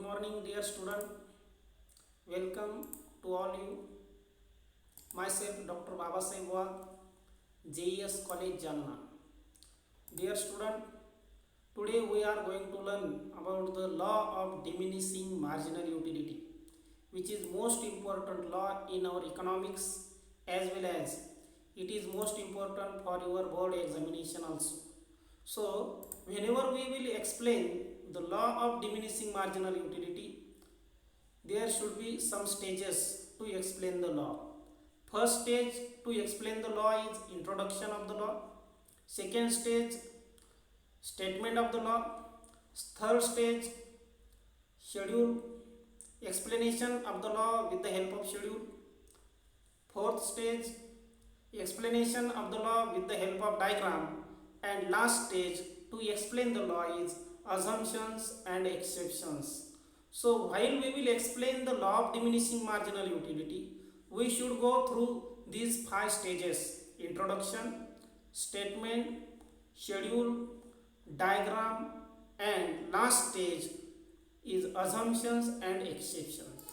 morning, dear student. Welcome to all you. Myself, Dr. Baba Sahib Wag, JES College, Jalna. Dear student, today we are going to learn about the law of diminishing marginal utility, which is most important law in our economics, as well as it is most important for your board examination also. So, whenever we will explain the law of diminishing marginal utility, there should be some stages to explain the law. First stage to explain the law is introduction of the law. Second stage, statement of the law. Third stage, schedule, explanation of the law with the help of schedule. Fourth stage, explanation of the law with the help of diagram. And last stage to explain the law is assumptions and exceptions. So while we will explain the law of diminishing marginal utility, we should go through these 5 stages: introduction, statement, schedule, diagram, and last stage is assumptions and exceptions.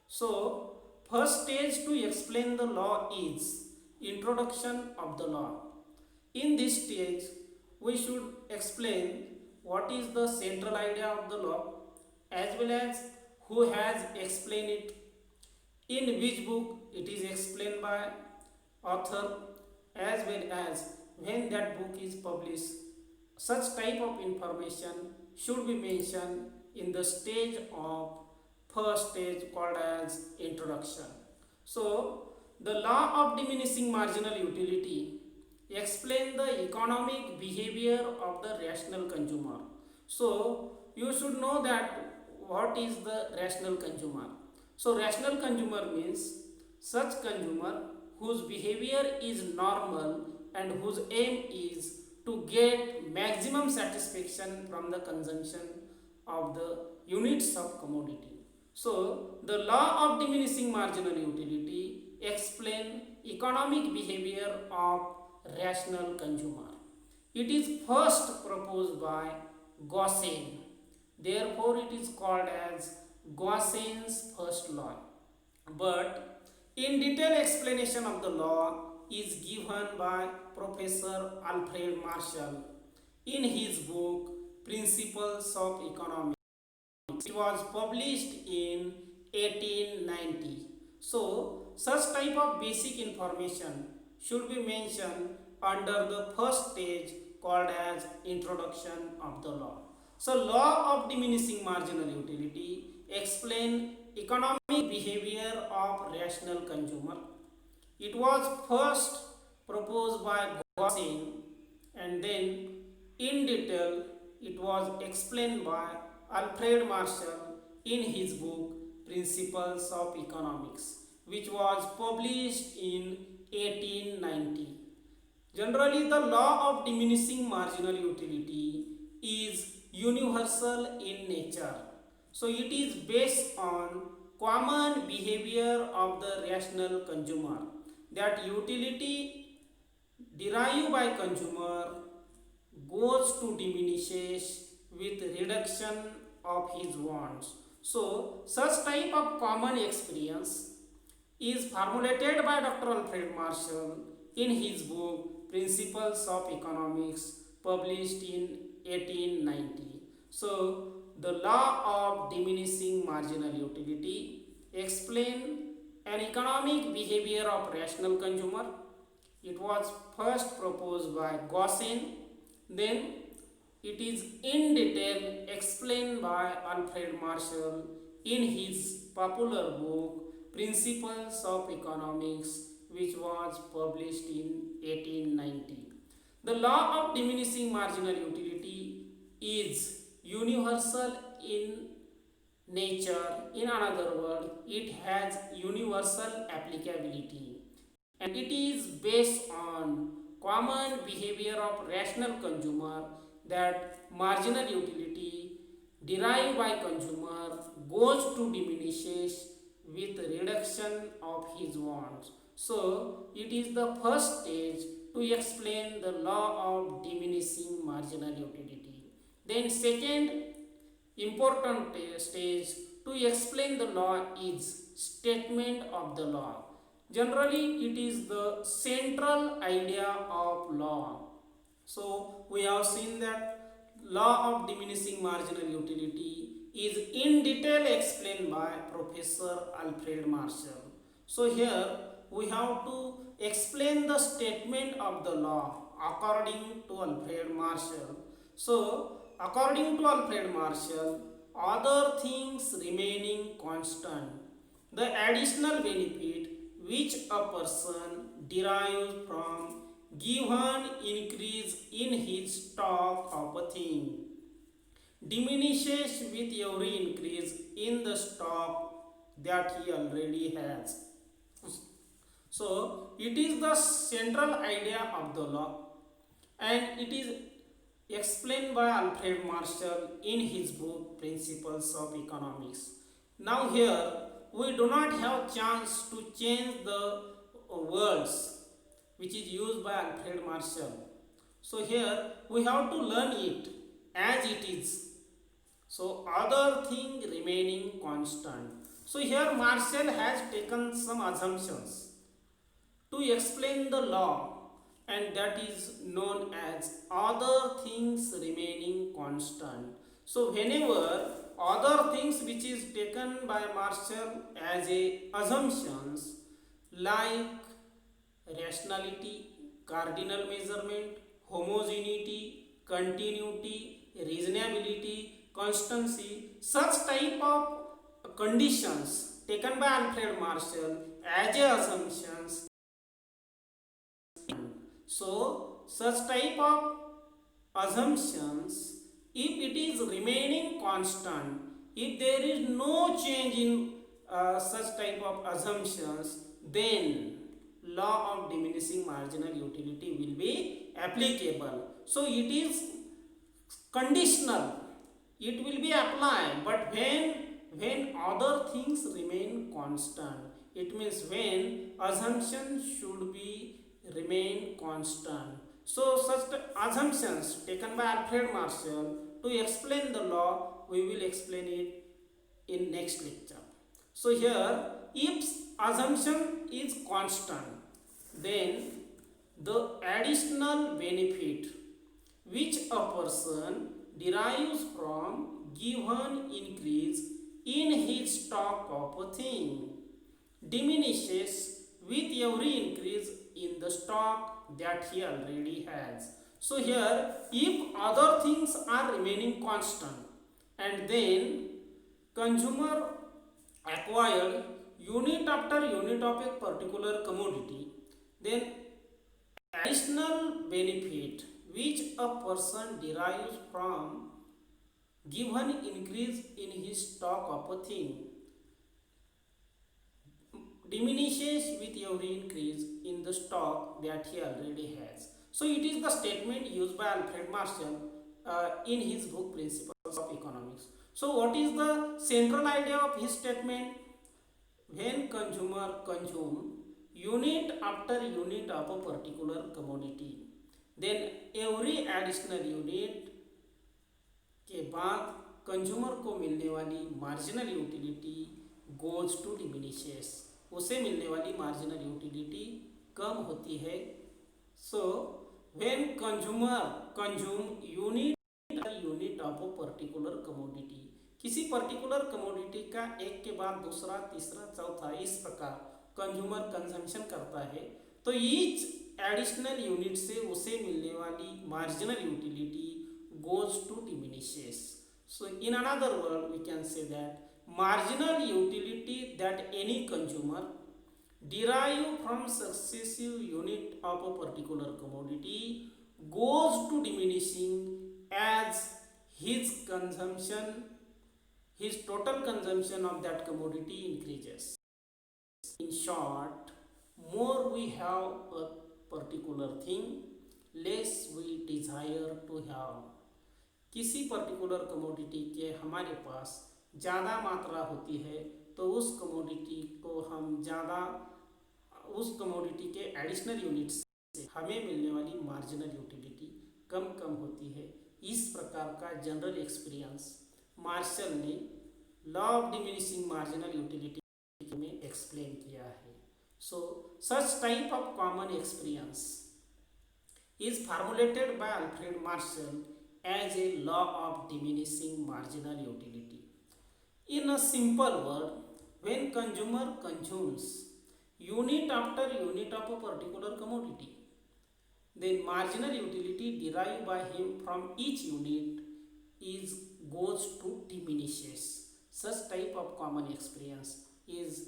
So first stage to explain the law is introduction of the law. In this stage, we should explain what is the central idea of the law, as well as who has explained it, in which book it is explained by author, as well as when that book is published. Such type of information should be mentioned in the stage of first stage called as introduction. So the law of diminishing marginal utility explain the economic behavior of the rational consumer. So you should know that what is the rational consumer. So rational consumer means such consumer whose behavior is normal and whose aim is to get maximum satisfaction from the consumption of the units of commodity. So the law of diminishing marginal utility explain economic behavior of rational consumer. It is first proposed by Gaussian. Therefore, it is called as Gaussian's first law. But in detail explanation of the law is given by Professor Alfred Marshall in his book Principles of Economics. It was published in 1890. So, such type of basic information should be mentioned under the first stage called as introduction of the law. So law of diminishing marginal utility explain economic behavior of rational consumer. It was first proposed by Gaussian and then in detail it was explained by Alfred Marshall in his book Principles of Economics, which was published in 1890. Generally, the law of diminishing marginal utility is universal in nature. So, it is based on common behavior of the rational consumer, that utility derived by consumer goes to diminishes with reduction of his wants. So, such type of common experience is formulated by Dr. Alfred Marshall in his book Principles of Economics, published in 1890. So, the law of diminishing marginal utility explain an economic behavior of rational consumer. It was first proposed by Gaussian, then it is in detail explained by Alfred Marshall in his popular book Principles of Economics, which was published in 1890. The law of diminishing marginal utility is universal in nature. In another word, it has universal applicability and it is based on common behavior of rational consumer, that marginal utility derived by consumer goes to diminishes with reduction of his wants. So, it is the first stage to explain the law of diminishing marginal utility. Then second important stage to explain the law is statement of the law. Generally, it is the central idea of law. So we have seen that law of diminishing marginal utility is in detail explained by Professor Alfred Marshall. So here we have to explain the statement of the law according to Alfred Marshall. So according to Alfred Marshall, other things remaining constant, the additional benefit which a person derives from given increase in his stock of a thing diminishes with every increase in the stock that he already has. So it is the central idea of the law, and it is explained by Alfred Marshall in his book Principles of Economics. Now here we do not have chance to change the words which is used by Alfred Marshall. So here we have to learn it as it is. So other thing remaining constant. So here Marshall has taken some assumptions to explain the law, and that is known as other things remaining constant. So whenever other things which is taken by Marshall as a assumptions like rationality, cardinal measurement, homogeneity, continuity, reasonability, constancy, such type of conditions taken by Alfred Marshall as a assumptions. So such type of assumptions, if it is remaining constant, if there is no change in such type of assumptions, then law of diminishing marginal utility will be applicable. So it is conditional, it will be applied, but when other things remain constant, it means when assumptions should be remain constant. So such assumptions taken by Alfred Marshall to explain the law, we will explain it in next lecture. So here if assumption is constant, then the additional benefit which a person derives from given increase in his stock of a thing diminishes with every increase in the stock that he already has. So here if other things are remaining constant and then consumer acquired unit after unit of a particular commodity, then additional benefit which a person derives from given increase in his stock of a thing diminishes with every increase in the stock that he already has. So it is the statement used by Alfred Marshall in his book Principles of Economics. So what is the central idea of his statement? When consumer consume unit after unit of a particular commodity, then every additional unit के बाद consumer को मिलने वाली marginal utility goes to diminishes, उसे मिलने वाली marginal utility कम होती है. So when consumer consume unit of a particular commodity, किसी पर्टिकुलर कमोडिटी का एक के बाद दूसरा तीसरा चौथा इस प्रकार कंज्यूमर कंजम्पशन करता है, तो ईच एडिशनल यूनिट से उसे मिलने वाली marginal utility goes to diminishes. So in another word we can say that marginal utility that any consumer derive from successive unit of a particular commodity goes to diminishing as his total consumption of that commodity increases. In short, more we have a particular thing, less we desire to have. किसी particular commodity के हमारे पास ज़्यादा मात्रा होती है तो उस commodity को हम ज़्यादा, उस कमोडिटी के एडिशनल यूनिट्स से हमें मिलने वाली मार्जिनल यूटिलिटी कम होती है. इस प्रकार का जनरल एक्सपीरियंस मार्शल ने law of diminishing marginal utility में एक्सप्लेन किया है. So such type of common experience is formulated by Alfred Marshall as a law of diminishing marginal utility. In a simple word, when consumer consumes unit after unit of a particular commodity, then marginal utility derived by him from each unit is goes to diminishes. Such type of common experience is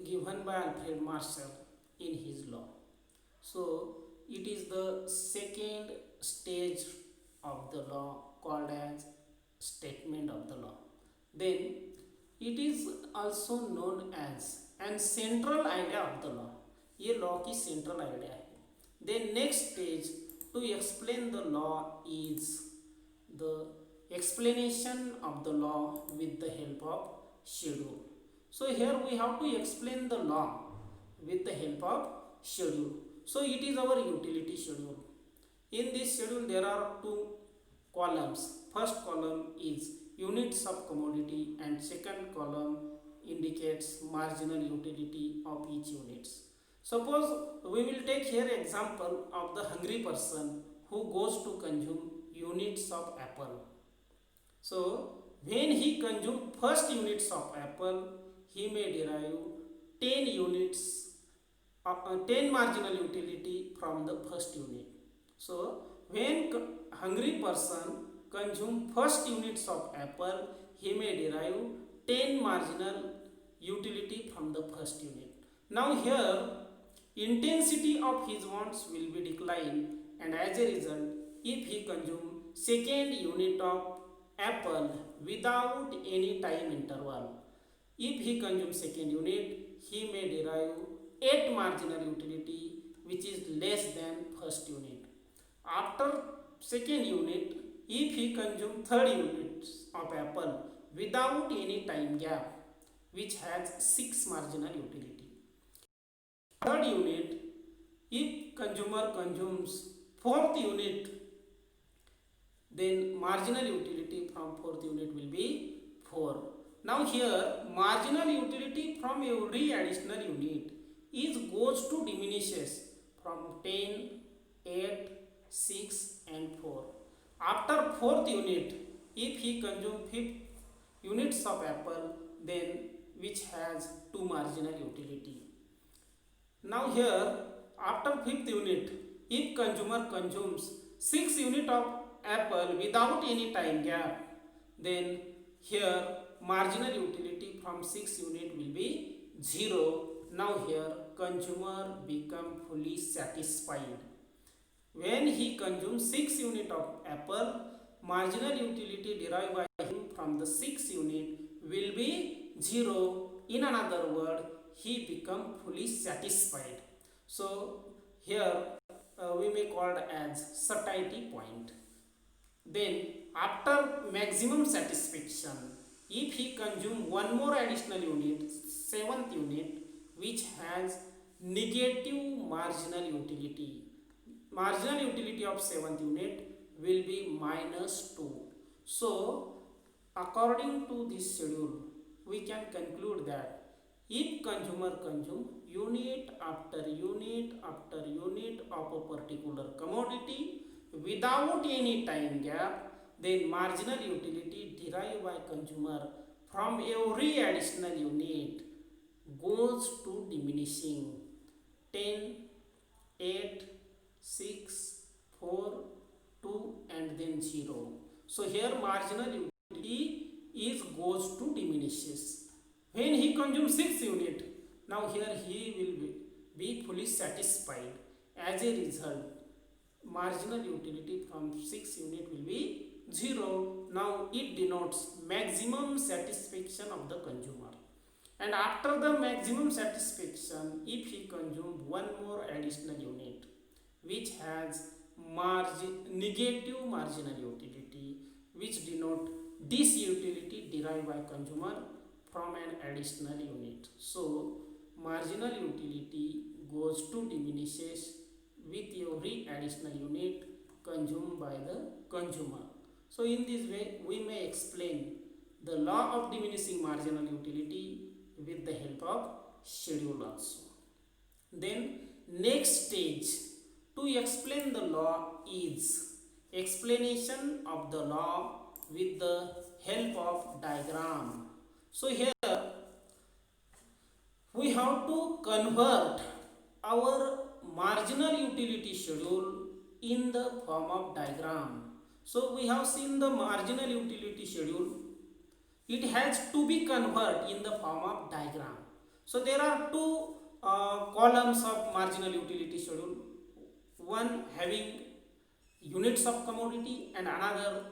given by Alfred Marshall in his law. So it is the second stage of the law called as statement of the law. Then it is also known as an central idea of the law. ये law की central idea है. Then next stage to explain the law is the explanation of the law with the help of schedule. So here we have to explain the law with the help of schedule. So it is our utility schedule. In this schedule there are two columns. First column is units of commodity and second column indicates marginal utility of each units. Suppose we will take here example of the hungry person who goes to consume units of apple. So when he consume first units of apple, he may derive 10 units of 10 marginal utility from the first unit. So when hungry person consume first units of apple, he may derive 10 marginal utility from the first unit. Now here intensity of his wants will be declined, and as a result, if he consume second unit of apple without any time interval, if he consumes second unit, he may derive 8 marginal utility which is less than first unit. After second unit, if he consumes third units of apple without any time gap, which has 6 marginal utility. Third unit, if consumer consumes fourth unit, then marginal utility from fourth unit will be 4. Now here marginal utility from every additional unit is goes to diminishes from 10, 8, 6 and 4. After fourth unit, if he consume fifth units of apple, then which has 2 marginal utility. Now here after fifth unit, if consumer consumes 6 unit of apple without any time gap, then here marginal utility from 6 unit will be 0. Now here consumer become fully satisfied. When he consumes 6 unit of apple, marginal utility derived by him from the 6 unit will be 0. In another word, he become fully satisfied. So here we may call it as satiety point. Then after maximum satisfaction, if he consume one more additional unit, 7th unit, which has negative marginal utility, marginal utility of 7th unit will be -2. So according to this schedule, we can conclude that if consumer consume unit after unit after unit of a particular commodity without any time gap, then marginal utility derived by consumer from every additional unit goes to diminishing 10, 8, 6, 4, 2 and then 0. So here marginal utility is goes to diminishes. When he consumes 6 unit, now here he will be fully satisfied. As a result, marginal utility from 6 unit will be 0. Now it denotes maximum satisfaction of the consumer. And after the maximum satisfaction, if he consumes one more additional unit which has negative marginal utility, which denote this utility derived by consumer from an additional unit. So marginal utility goes to diminishes with every additional unit consumed by the consumer. So in this way we may explain the law of diminishing marginal utility with the help of schedule also. Then next stage to explain the law is explanation of the law with the help of diagram. So here we have to convert our marginal utility schedule in the form of diagram. So we have seen the marginal utility schedule. It has to be converted in the form of diagram. So there are two columns of marginal utility schedule. One having units of commodity and another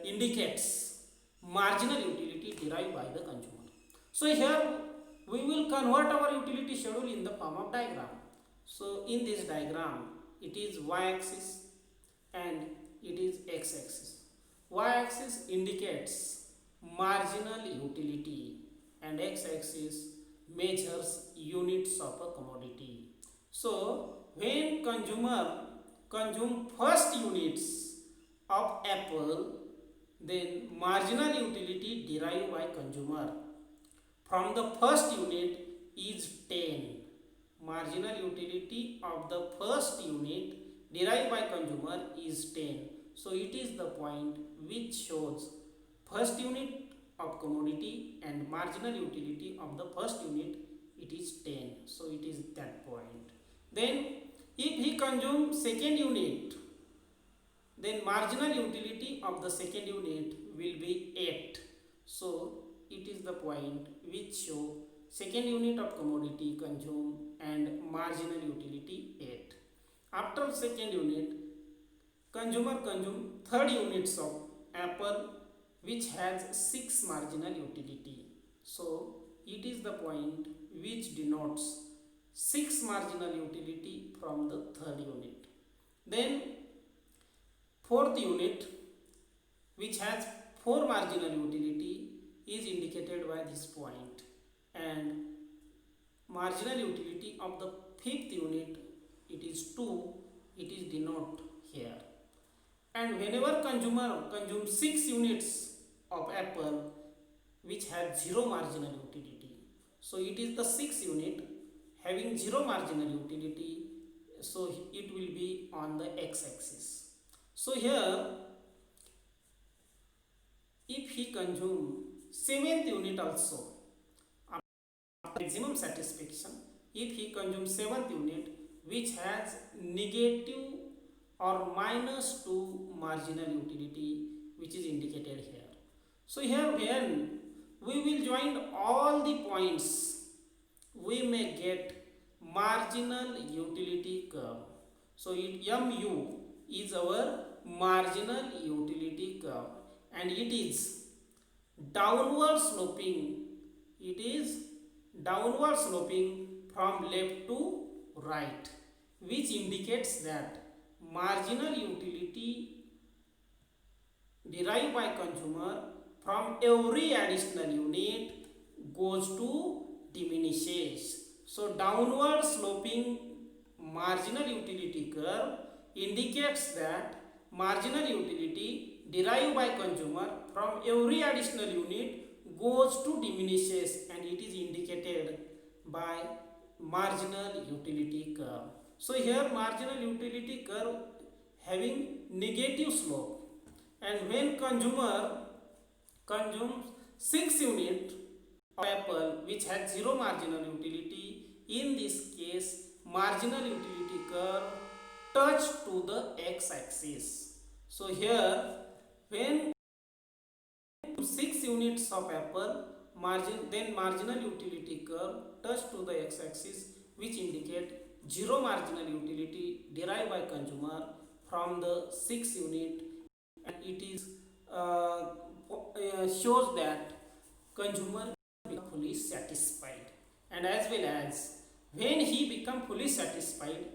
indicates marginal utility derived by the consumer. So here we will convert our utility schedule in the form of diagram. So in this diagram it is y-axis and it is x-axis. Y-axis indicates marginal utility and x-axis measures units of a commodity. So when consumer consume first units of apple, then marginal utility derived by consumer from the first unit is 10. Marginal utility of the first unit derived by consumer is 10. So it is the point which shows first unit of commodity and marginal utility of the first unit, it is 10. So it is that point. Then if he consumes second unit, then marginal utility of the second unit will be 8. So it is the point which show second unit of commodity consume and marginal utility 8. After second unit, consumer consume third units of apple which has 6 marginal utility. So it is the point which denotes 6 marginal utility from the third unit. Then fourth unit which has 4 marginal utility is indicated by this point, and marginal utility of the fifth unit, it is 2, it is denoted here. And whenever consumer consumes 6 units of apple which has 0 marginal utility, so it is the 6th unit having 0 marginal utility, so it will be on the x-axis. So here if he consume 7th unit also after maximum satisfaction, if he consumes 7th unit which has negative or minus 2 marginal utility, which is indicated here. So here when we will join all the points, we may get marginal utility curve. So it MU is our marginal utility curve, and it is downward sloping. It is downward sloping from left to right, which indicates that marginal utility derived by consumer from every additional unit goes to diminishes. So downward sloping marginal utility curve indicates that marginal utility derived by consumer from every additional unit goes to diminishes, and it is indicated by marginal utility curve. So here marginal utility curve having negative slope, and when consumer consumes 6 unit of apple which has 0 marginal utility, in this case marginal utility curve touch to the x-axis. So here when 6 units of apple then marginal utility curve touch to the x-axis, which indicate 0 marginal utility derived by consumer from the 6 unit, and it is shows that consumer become fully satisfied. And as well as when he become fully satisfied,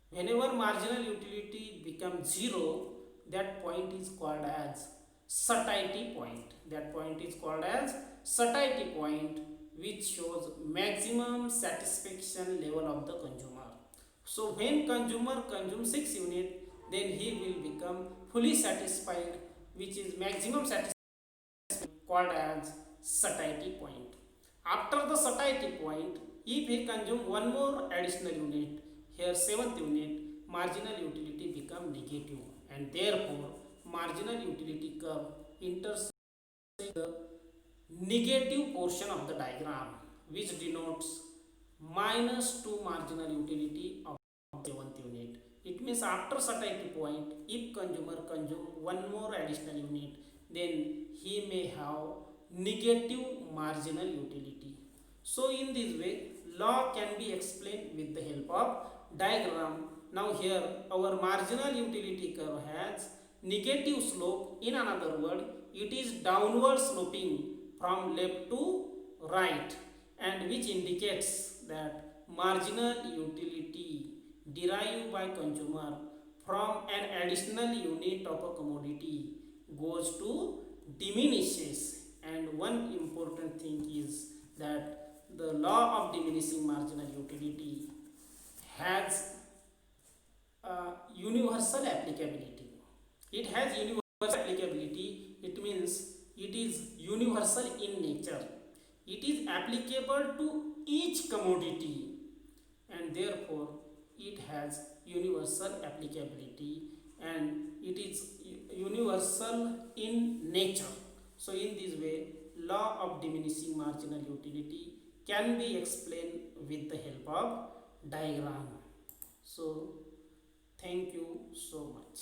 whenever marginal utility becomes 0, that point is called as satiety point. That point is called as satiety point, which shows maximum satisfaction level of the consumer. So when consumer consumes 6 unit, then he will become fully satisfied, which is maximum satisfaction called as satiety point. After the satiety point, if we consume one more additional unit, here seventh unit, marginal utility become negative, and therefore marginal utility curve intersects the negative portion of the diagram, which denotes minus 2 marginal utility of seventh unit. It means after satiety point, if consumer consume one more additional unit, then he may have negative marginal utility. So in this way, law can be explained with the help of diagram. Now here our marginal utility curve has negative slope. In another word, it is downward sloping from left to right, and which indicates that marginal utility derived by consumer from an additional unit of a commodity goes to diminishes. And one important thing is that the law of diminishing marginal utility has universal applicability. It has universal applicability. It means it is universal in nature. It is applicable to each commodity, and therefore it has universal applicability, and it is universal in nature. So in this way, law of diminishing marginal utility can be explained with the help of diagram. So thank you so much.